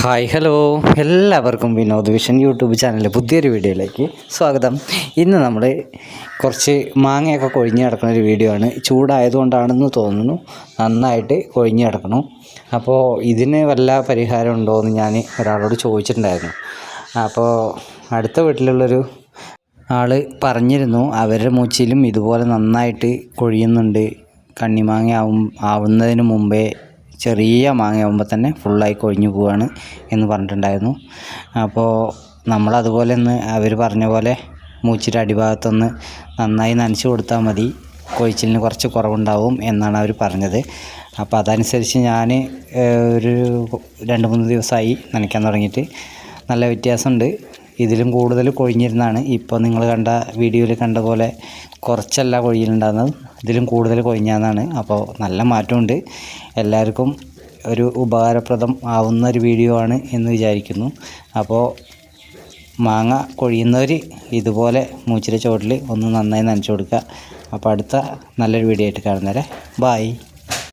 Hi hello, എല്ലാവർക്കും Vinod vision YouTube ചാനലിലെ പുതിയൊരു വീഡിയോയിലേക്ക് സ്വാഗതം. ഇന്ന് നമ്മൾ കുറച്ച് മാങ്ങയൊക്കെ കൊഴിഞ്ഞ് കിടക്കുന്ന ഒരു വീഡിയോ ആണ്. ചൂടായതുകൊണ്ടാണെന്ന് തോന്നുന്നു, നന്നായിട്ട് കൊഴിഞ്ഞ് കിടക്കണം. അപ്പോൾ ഇതിന് വല്ല പരിഹാരം ഉണ്ടോ എന്ന് ഞാൻ ഒരാളോട് ചോദിച്ചിട്ടുണ്ടായിരുന്നു. അപ്പോൾ അടുത്ത വീട്ടിലുള്ളൊരു ആൾ പറഞ്ഞിരുന്നു, അവരുടെ മൂച്ചിലും ഇതുപോലെ നന്നായിട്ട് കൊഴിയുന്നുണ്ട്. കണ്ണിമാങ്ങ ആവുന്നതിന് മുമ്പേ ചെറിയ മാങ്ങയാകുമ്പോൾ തന്നെ ഫുള്ളായി കൊഴിഞ്ഞു പോവുകയാണ് എന്ന് പറഞ്ഞിട്ടുണ്ടായിരുന്നു. അപ്പോൾ നമ്മളതുപോലെ ഒന്ന് അവർ പറഞ്ഞ പോലെ മൂച്ചിൻ്റെ അടിഭാഗത്തൊന്ന് നന്നായി നനച്ച് കൊടുത്താൽ മതി, കൊഴിച്ചിലിന് കുറച്ച് കുറവുണ്ടാവും എന്നാണ് അവർ പറഞ്ഞത്. അപ്പോൾ അതനുസരിച്ച് ഞാൻ ഒരു 2-3 ദിവസമായി നനയ്ക്കാൻ തുടങ്ങിയിട്ട് നല്ല വ്യത്യാസമുണ്ട്. ഇതിലും കൂടുതൽ കൊഴിഞ്ഞിരുന്നാണ്. ഇപ്പോൾ നിങ്ങൾ കണ്ട വീഡിയോയിൽ കണ്ട പോലെ കുറച്ചല്ല കൊഴിയിലുണ്ടാകുന്നത്, ഇതിലും കൂടുതൽ കൊഴിഞ്ഞാന്നാണ്. അപ്പോൾ നല്ല മാറ്റമുണ്ട്. എല്ലാവർക്കും ഒരു ഉപകാരപ്രദം ആവുന്ന ഒരു വീഡിയോ ആണ് എന്ന് വിചാരിക്കുന്നു. അപ്പോൾ മാങ്ങ കൊഴിയുന്നവർ ഇതുപോലെ മൂച്ചിൻ്റെ ചുവട്ടിൽ ഒന്ന് നന്നായി നനച്ചു കൊടുക്കുക. അപ്പോൾ അടുത്ത നല്ലൊരു വീഡിയോ ആയിട്ട് കാണുന്നവരെ ബായ്.